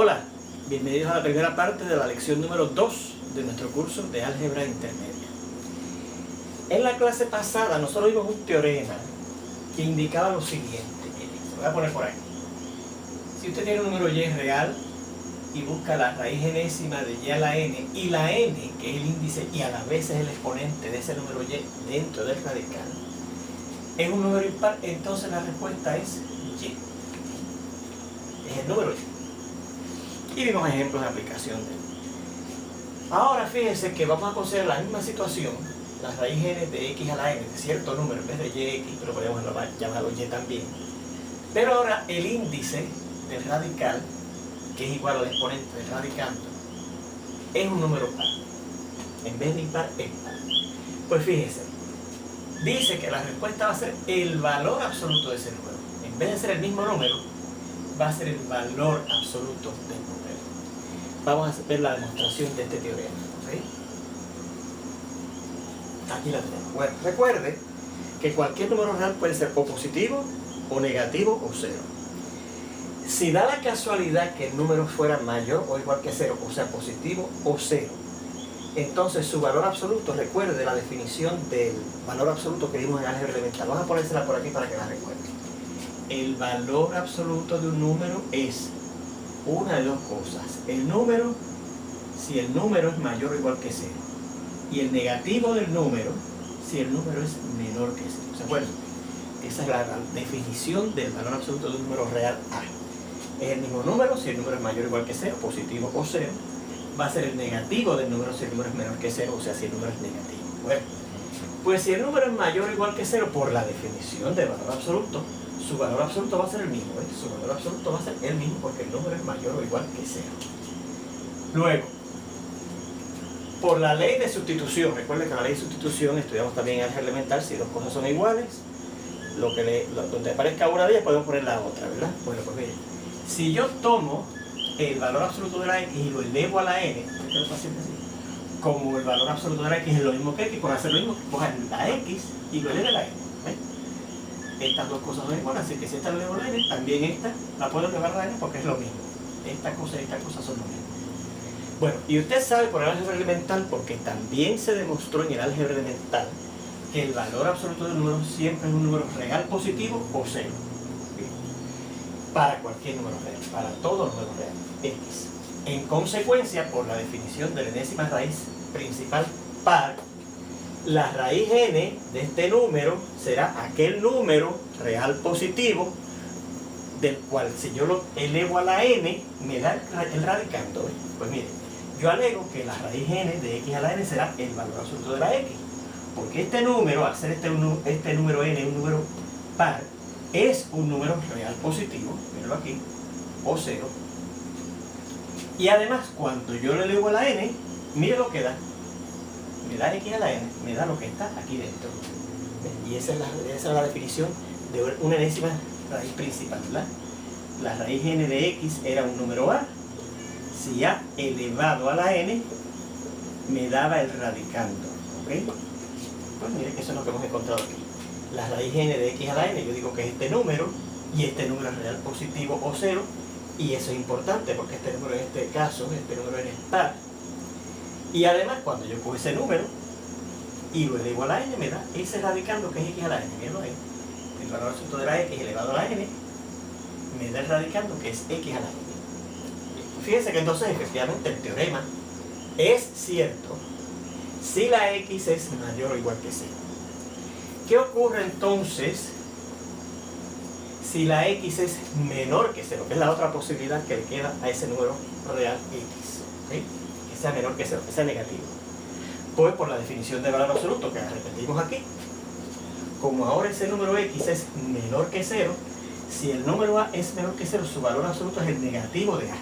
Hola, bienvenidos a la primera parte de la lección número 2 de nuestro curso de álgebra intermedia. En la clase pasada nosotros vimos un teorema que indicaba lo siguiente. Lo voy a poner por aquí. Si usted tiene un número y real y busca la raíz enésima de y a la n, y la n, que es el índice y a la vez es el exponente de ese número y dentro del radical, es un número impar, entonces la respuesta es y. Es el número y. Y vimos ejemplos de aplicación de él. Ahora fíjense que vamos a considerar la misma situación, la raíz n de x a la n, de cierto número, en vez de yx, pero podemos llamarlo y también. Pero ahora el índice del radical, que es igual al exponente del radicando, es un número par. En vez de impar, es par. Pues fíjense, dice que la respuesta va a ser el valor absoluto de ese número. En vez de ser el mismo número, va a ser el valor absoluto del número. Vamos a ver la demostración de este teorema. ¿Sí? Aquí la tenemos. Bueno, recuerde que cualquier número real puede ser o positivo, o negativo, o cero. Si da la casualidad que el número fuera mayor o igual que cero, o sea, positivo o cero, entonces su valor absoluto, recuerde la definición del valor absoluto que vimos en álgebra elemental. Vamos a ponérsela por aquí para que la recuerde. El valor absoluto de un número es una de dos cosas. El número, si el número es mayor o igual que cero. Y el negativo del número, si el número es menor que cero. ¿Se acuerdan? Esa es la definición del valor absoluto de un número real A. Es el mismo número, si el número es mayor o igual que cero, positivo o cero. Va a ser el negativo del número si el número es menor que cero, o sea, si el número es negativo. Bueno, pues si el número es mayor o igual que cero, por la definición del valor absoluto, su valor absoluto va a ser el mismo, ¿eh? Su valor absoluto va a ser el mismo porque el número es mayor o igual que cero. Luego, por la ley de sustitución, recuerden que la ley de sustitución estudiamos también en álgebra elemental, si dos cosas son iguales, donde aparezca una de ellas podemos poner la otra, ¿verdad? Bueno, pues miren, si yo tomo el valor absoluto de la x y lo elevo a la n, como el valor absoluto de la x es lo mismo que x, por hacer lo mismo, coja la x y lo eleve a la n. Estas dos cosas son iguales, así que si esta lo elevo a la n, también esta la puedo elevar a la n porque es lo mismo. Esta cosa y esta cosa son lo mismo. Bueno, y usted sabe por el álgebra elemental, porque también se demostró en el álgebra elemental, que el valor absoluto del número siempre es un número real positivo o cero. Bien. Para cualquier número real, para todos los números reales, x. En consecuencia, por la definición de la enésima raíz principal par, la raíz n de este número será aquel número real positivo del cual si yo lo elevo a la n me da el radicando. Pues miren, yo alego que la raíz n de x a la n será el valor absoluto de la x, porque este número, al ser este número n un número par, es un número real positivo, mírenlo aquí, o cero, y además cuando yo lo elevo a la n, mire lo que da. Me da x a la n, me da lo que está aquí dentro. Y esa es la definición de una enésima raíz principal, ¿verdad? La raíz n de x era un número a. Si a elevado a la n me daba el radicando. ¿Ok? Pues miren que eso es lo que hemos encontrado aquí. La raíz n de x a la n, yo digo que es este número, y este número es real positivo o cero, y eso es importante porque este número en este caso, este número n es par. Y además, cuando yo cojo ese número y lo elevo a la n, me da ese radicando que es x a la n. Mírenlo ahí. El valor absoluto de la x elevado a la n me da el radicando que es x a la n. Fíjense que entonces, efectivamente, el teorema es cierto si la x es mayor o igual que cero. ¿Qué ocurre entonces si la x es menor que cero? Que es la otra posibilidad que le queda a ese número real x. ¿Okay? Sea menor que cero, que sea negativo. Pues por la definición de valor absoluto, que la repetimos aquí, como ahora ese número x es menor que cero, si el número a es menor que cero, su valor absoluto es el negativo de a.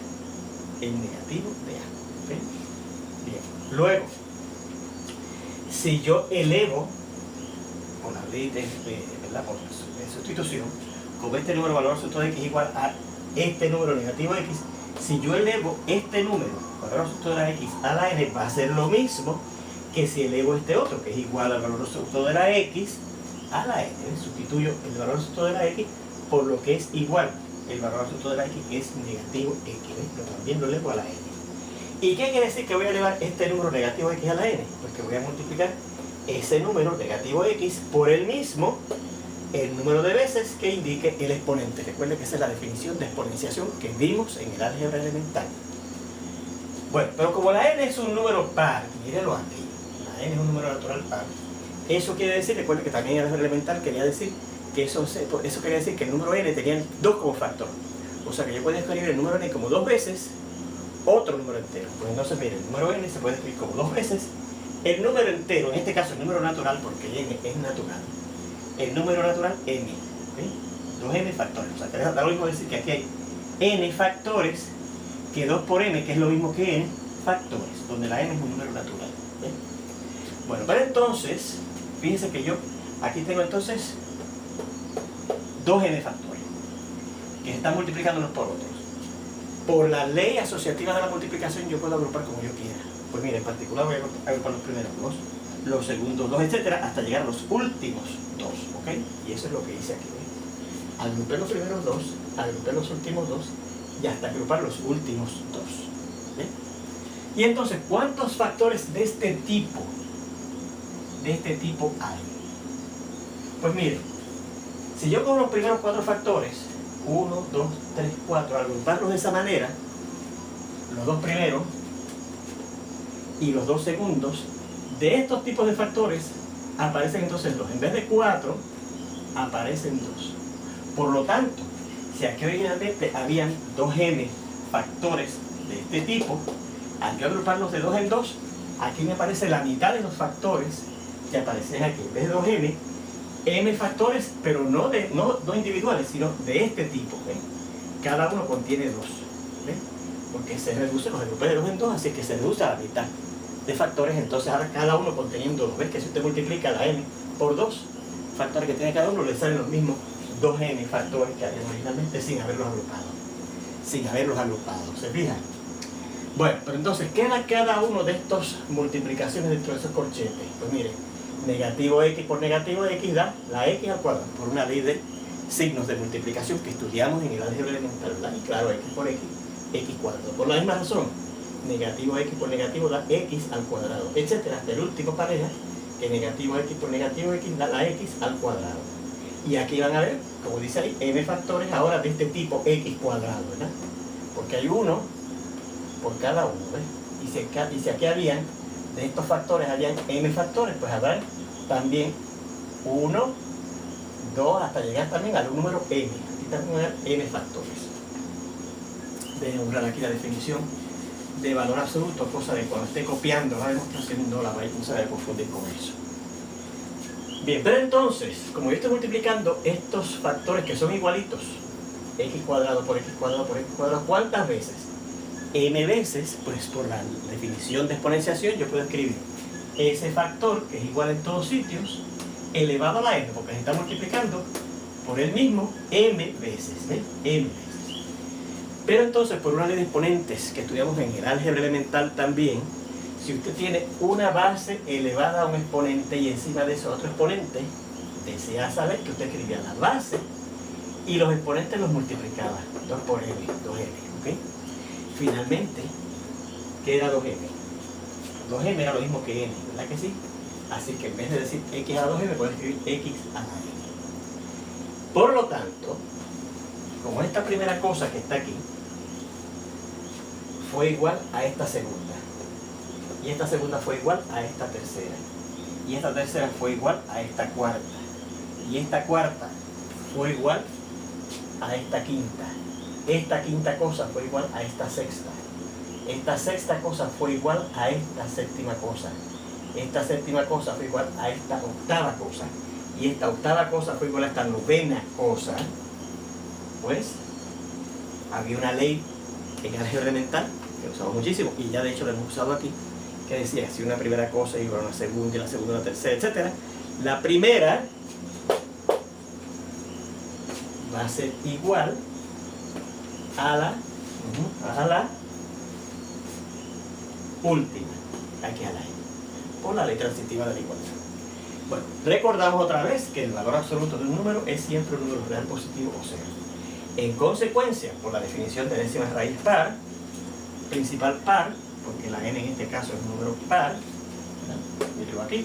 El negativo de a. ¿Okay? Bien. Luego, si yo elevo, por la ley ¿verdad? Por de sustitución, como este número valor absoluto de x es igual a este número negativo de x, si yo elevo este número valor absoluto de la x a la n, va a ser lo mismo que si elevo este otro, que es igual al valor absoluto de la x a la n. Sustituyo el valor absoluto de la x por lo que es igual el valor absoluto de la x, que es negativo x, pero también lo elevo a la n. ¿Y qué quiere decir que voy a elevar este número negativo x a la n? Pues que voy a multiplicar ese número negativo x por el mismo, el número de veces que indique el exponente. Recuerden que esa es la definición de exponenciación que vimos en el álgebra elemental. Bueno, pero como la n es un número par, mírenlo aquí, la n es un número natural par, eso quiere decir, recuerden que también en el álgebra elemental quería decir que eso quería decir que el número n tenía 2 como factor. O sea que yo podía escribir el número n como 2 veces otro número entero. Pues entonces miren, el número n se puede escribir como 2 veces el número entero, en este caso el número natural, porque n es natural. El número natural n, ¿ok? 2n factores. O sea, que da lo mismo decir que aquí hay n factores que 2 por n, que es lo mismo que n factores, donde la n es un número natural. ¿Ven? Bueno, pero entonces, fíjense que yo aquí tengo entonces 2n factores, que están multiplicando unos por otros. Por la ley asociativa de la multiplicación yo puedo agrupar como yo quiera. Pues mire, en particular voy a agrupar los primeros 2, los segundos 2, etcétera, hasta llegar a los últimos 2, ¿ok? Y eso es lo que hice aquí, ¿ven? Agrupé los primeros 2, agrupé los últimos 2 y hasta agrupar los últimos 2, ¿ven? Y entonces, ¿cuántos factores de este tipo hay? Pues mire, si yo con los primeros 4 factores, 1, 2, 3, 4, al agruparlos de esa manera, los 2 primeros y los 2 segundos, de estos tipos de factores aparecen entonces 2. En vez de 4, aparecen 2. Por lo tanto, si aquí originalmente habían 2m factores de este tipo, al yo agruparlos de 2 en 2, aquí me aparece la mitad de los factores que aparecen aquí. En vez de 2m, m factores, pero no individuales, sino de este tipo. ¿Ven? Cada uno contiene 2. ¿Ven? Porque se reduce, los agrupé de 2 en 2, así que se reduce a la mitad de factores. Entonces ahora cada uno conteniendo 2. ¿Ves? Que si usted multiplica la m por 2 factores que tiene cada uno, le salen los mismos 2n factores que habían originalmente sin haberlos agrupado. ¿Se fijan? Bueno, pero entonces, ¿qué da cada uno de estas multiplicaciones dentro de esos corchetes? Pues mire, negativo x por negativo x da la x al cuadrado, por una ley de signos de multiplicación que estudiamos en el álgebra elemental, ¿verdad? Y claro, x por x, x cuadrado. Por la misma razón, negativo x por negativo da x al cuadrado, etcétera, hasta el último pareja, que negativo x por negativo x da la x al cuadrado. Y aquí van a ver, como dice ahí, m factores ahora de este tipo x cuadrado, ¿verdad? Porque hay uno por cada uno, ¿ves? Y si aquí habían, de estos factores habían m factores, pues habrá también 1, 2, hasta llegar también al número m. Aquí también van a haber m factores. Déjenme borrar aquí la definición de valor absoluto, cosa de cuando esté copiando la demostración no se vaya a confundir con eso. Bien, pero entonces, como yo estoy multiplicando estos factores que son igualitos, x cuadrado por x cuadrado por x cuadrado, ¿cuántas veces? M veces, pues por la definición de exponenciación yo puedo escribir ese factor, que es igual en todos sitios, elevado a la n, porque se está multiplicando por el mismo m veces, ¿ven? M veces. Pero entonces, por una ley de exponentes que estudiamos en el álgebra elemental también, si usted tiene una base elevada a un exponente y encima de eso otro exponente, desea saber que usted escribía la base y los exponentes los multiplicaba, 2 por m, 2m, ¿ok? Finalmente, queda 2m. 2m era lo mismo que n, ¿verdad que sí? Así que en vez de decir x a la 2m, puedo escribir x a la n. Por lo tanto, como esta primera cosa que está aquí fue igual a esta segunda, y esta segunda fue igual a esta tercera, y esta tercera fue igual a esta cuarta, y esta cuarta fue igual a esta quinta cosa fue igual a esta sexta cosa fue igual a esta séptima cosa, esta séptima cosa fue igual a esta octava cosa, y esta octava cosa fue igual a esta novena cosa. Pues había una ley en álgebra elemental que usamos muchísimo, y ya de hecho la hemos usado aquí, que decía, si una primera cosa iba a una segunda, y la segunda a una tercera, etcétera, la primera va a ser igual a la última, aquí a la n, por la ley transitiva de la igualdad. Bueno, recordamos otra vez que el valor absoluto de un número es siempre un número real positivo o cero. En consecuencia, por la definición de enésima raíz par, principal par, porque la n en este caso es un número par, míralo aquí.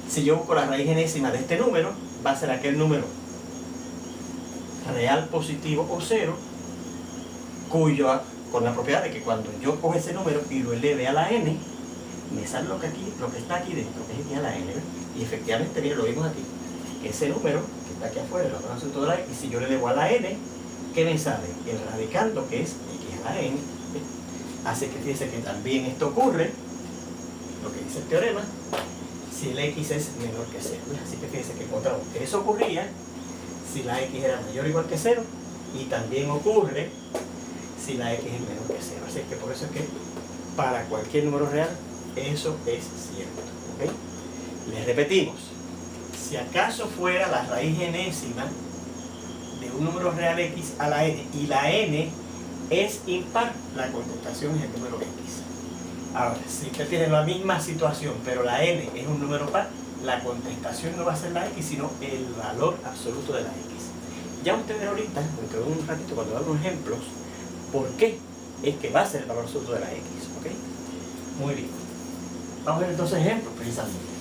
Si yo busco la raíz enésima de este número, va a ser aquel número real positivo o cero, cuyo, con la propiedad de que cuando yo cojo ese número y lo eleve a la n, me sale lo que está aquí dentro, que es a la n, ¿ves? Y efectivamente, mira, lo vimos aquí, que ese número que está aquí afuera, el valor absoluto de la x, si yo le elevo a la n, ¿qué me sale? El radicando, que es x a la n. Así que fíjense que también esto ocurre, lo que dice el teorema, si el x es menor que 0. Así que fíjense que encontramos que eso ocurría si la x era mayor o igual que 0, y también ocurre si la x es menor que 0. Así que por eso es que para cualquier número real eso es cierto. ¿Okay? Les repetimos, si acaso fuera la raíz enésima de un número real x a la n y la n es impar, la contestación es el número x. Ahora, si usted tiene la misma situación, pero la n es un número par, la contestación no va a ser la x, sino el valor absoluto de la x. Ya ustedes ahorita, dentro de un ratito, cuando hagan ejemplos, por qué es que va a ser el valor absoluto de la x. ¿Okay? Muy bien. Vamos a ver entonces ejemplos, precisamente.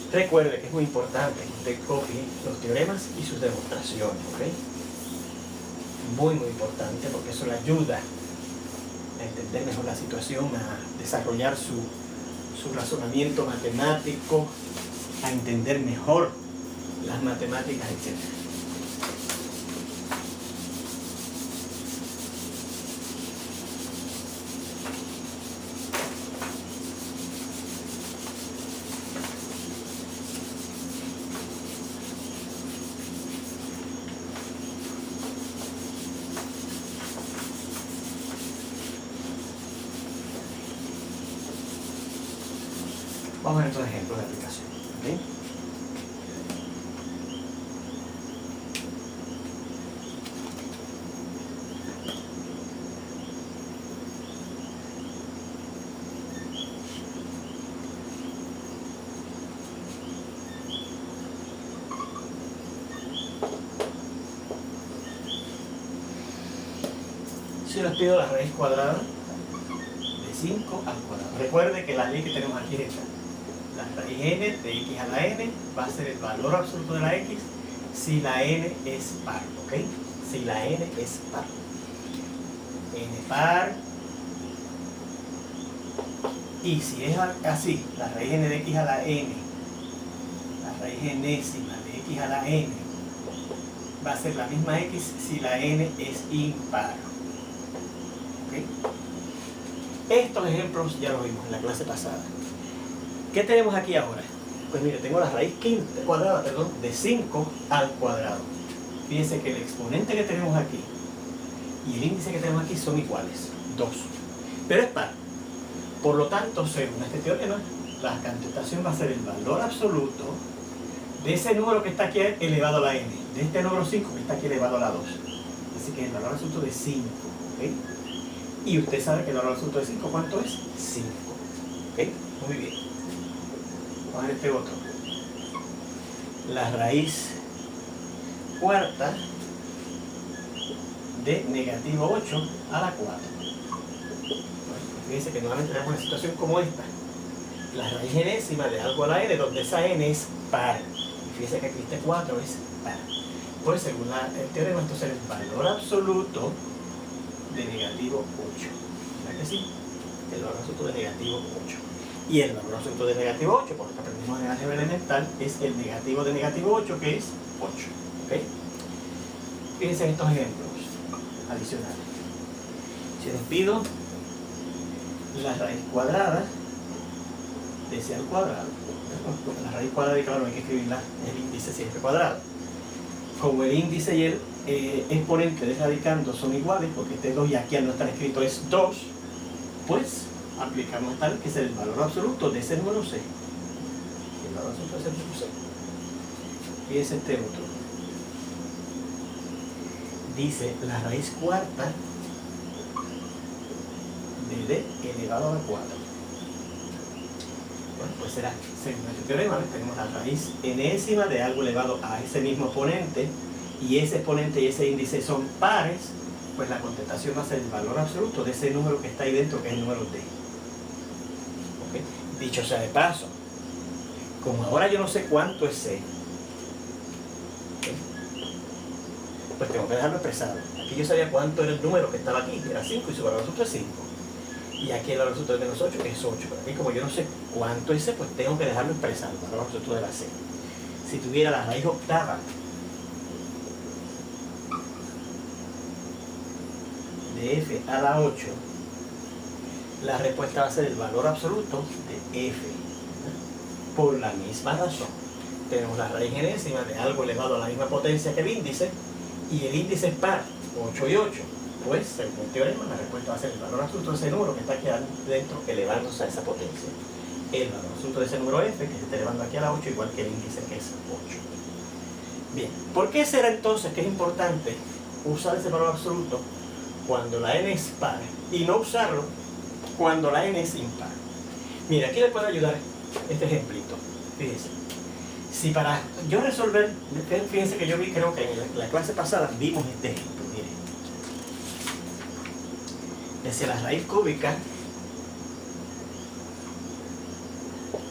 Recuerde que es muy importante que usted copie los teoremas y sus demostraciones, ¿ok? Muy, muy importante, porque eso le ayuda a entender mejor la situación, a desarrollar su razonamiento matemático, a entender mejor las matemáticas, etc. Vamos a ver estos ejemplos de aplicación. ¿Okay? Si les pido la raíz cuadrada de 5 al cuadrado. Recuerde que la ley que tenemos aquí es esta. La raíz n de x a la n va a ser el valor absoluto de la x si la n es par, ¿ok? Si la n es par. N par. Y si es así, la raíz n de x a la n, la raíz enésima de x a la n, va a ser la misma x si la n es impar. ¿Ok? Estos ejemplos ya los vimos en la clase pasada. ¿Qué tenemos aquí ahora? Pues mire, tengo la raíz cuadrada de 5 al cuadrado. Fíjense que el exponente que tenemos aquí y el índice que tenemos aquí son iguales, 2. Pero es par. Por lo tanto, según este teorema, la contestación va a ser el valor absoluto de ese número que está aquí elevado a la n, de este número 5 que está aquí elevado a la 2. Así que el valor absoluto de 5. ¿Okay? Y usted sabe que el valor absoluto de 5, ¿cuánto es? 5. ¿Okay? Muy bien. Vamos a ver este otro. La raíz cuarta de negativo 8 a la 4. Bueno, fíjense que nuevamente tenemos una situación como esta. La raíz enésima de algo a la n, donde esa n es par. Y fíjense que aquí este 4 es par. Pues según el teorema, esto será el valor absoluto de negativo 8. ¿Verdad que sí? El valor absoluto de negativo 8. Y el valor absoluto de negativo 8, por lo que aprendimos en álgebra elemental, es el negativo de negativo 8, que es 8. ¿Okay? Fíjense en estos ejemplos adicionales. Si les pido la raíz cuadrada de c al cuadrado, la raíz cuadrada, y claro, hay que escribirla, el índice siempre cuadrado. Como el índice y el exponente de radicando son iguales, porque este 2 y aquí al no estar escrito es 2, pues aplicamos tal que es el valor absoluto de ese número c. El valor absoluto de ese número c. Fíjense este otro. Dice la raíz cuarta de d elevado a la 4. Bueno, pues será, según nuestro teorema, tenemos la raíz enésima de algo elevado a ese mismo exponente, y ese exponente y ese índice son pares, pues la contestación va a ser el valor absoluto de ese número que está ahí dentro, que es el número d. ¿Okay? Dicho sea de paso, como ahora yo no sé cuánto es c, ¿okay?, pues tengo que dejarlo expresado. Aquí yo sabía cuánto era el número que estaba aquí, era 5, y su valor absoluto es 5. Y aquí el valor absoluto de menos 8 es 8. Pero aquí, como yo no sé cuánto es c, pues tengo que dejarlo expresado, el valor absoluto de la c. Si tuviera la raíz octava de f a la 8, la respuesta va a ser el valor absoluto de f. Por la misma razón, tenemos la raíz enésima de algo elevado a la misma potencia que el índice, y el índice es par, 8 y 8. Pues, según el teorema, la respuesta va a ser el valor absoluto de ese número que está aquí dentro, elevándose a esa potencia. El valor absoluto de ese número f, que se está elevando aquí a la 8, igual que el índice, que es 8. Bien, ¿por qué será entonces que es importante usar ese valor absoluto cuando la n es par y no usarlo cuando la n es impar? Mira, aquí le puedo ayudar este ejemplito. Fíjense, si para yo resolver, fíjense que yo creo que en la clase pasada vimos este ejemplo. Miren, decía la raíz cúbica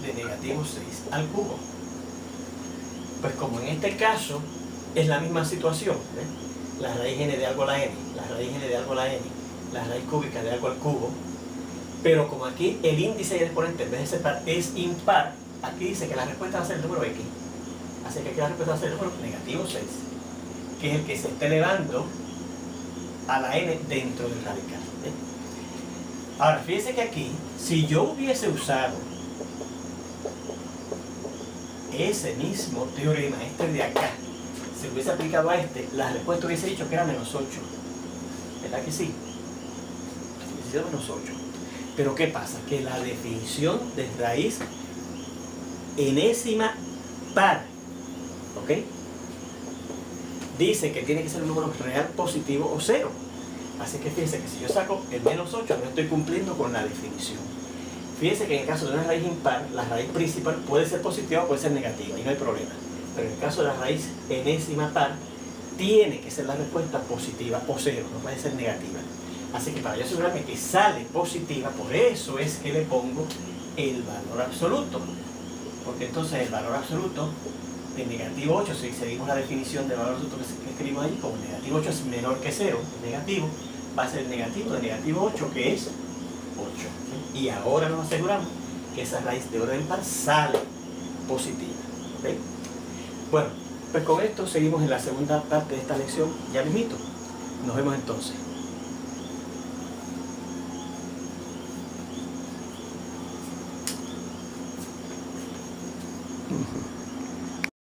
de negativo 6 al cubo. Pues como en este caso es la misma situación, ¿eh?, la raíz n de algo a la n, la raíz n de algo a la n, la raíz cúbica de algo al cubo, pero como aquí el índice y el exponente en vez de ser par es impar, aquí dice que la respuesta va a ser el número x. Así que aquí la respuesta va a ser el número negativo 6, que es el que se está elevando a la n dentro del radical, ¿eh? Ahora, fíjense que aquí, si yo hubiese usado ese mismo teorema, este de acá, si hubiese aplicado a este, la respuesta hubiese dicho que era menos 8. ¿Verdad que sí? Hubiese sido menos 8. Pero ¿qué pasa? Que la definición de raíz enésima par, ¿ok?, dice que tiene que ser un número real positivo o cero. Así que fíjense que si yo saco el menos 8, no estoy cumpliendo con la definición. Fíjense que en el caso de una raíz impar, la raíz principal puede ser positiva o puede ser negativa, y no hay problema. Pero en el caso de la raíz enésima par, tiene que ser la respuesta positiva o cero, no puede ser negativa. Así que para yo asegurarme que sale positiva, por eso es que le pongo el valor absoluto. Porque entonces el valor absoluto de negativo 8, si seguimos la definición de valor absoluto que escribimos ahí, como negativo 8 es menor que 0, negativo, va a ser el negativo de negativo 8, que es 8. Y ahora nos aseguramos que esa raíz de orden par sale positiva. ¿Okay? Bueno, pues con esto seguimos en la segunda parte de esta lección, ya mismito. Nos vemos entonces.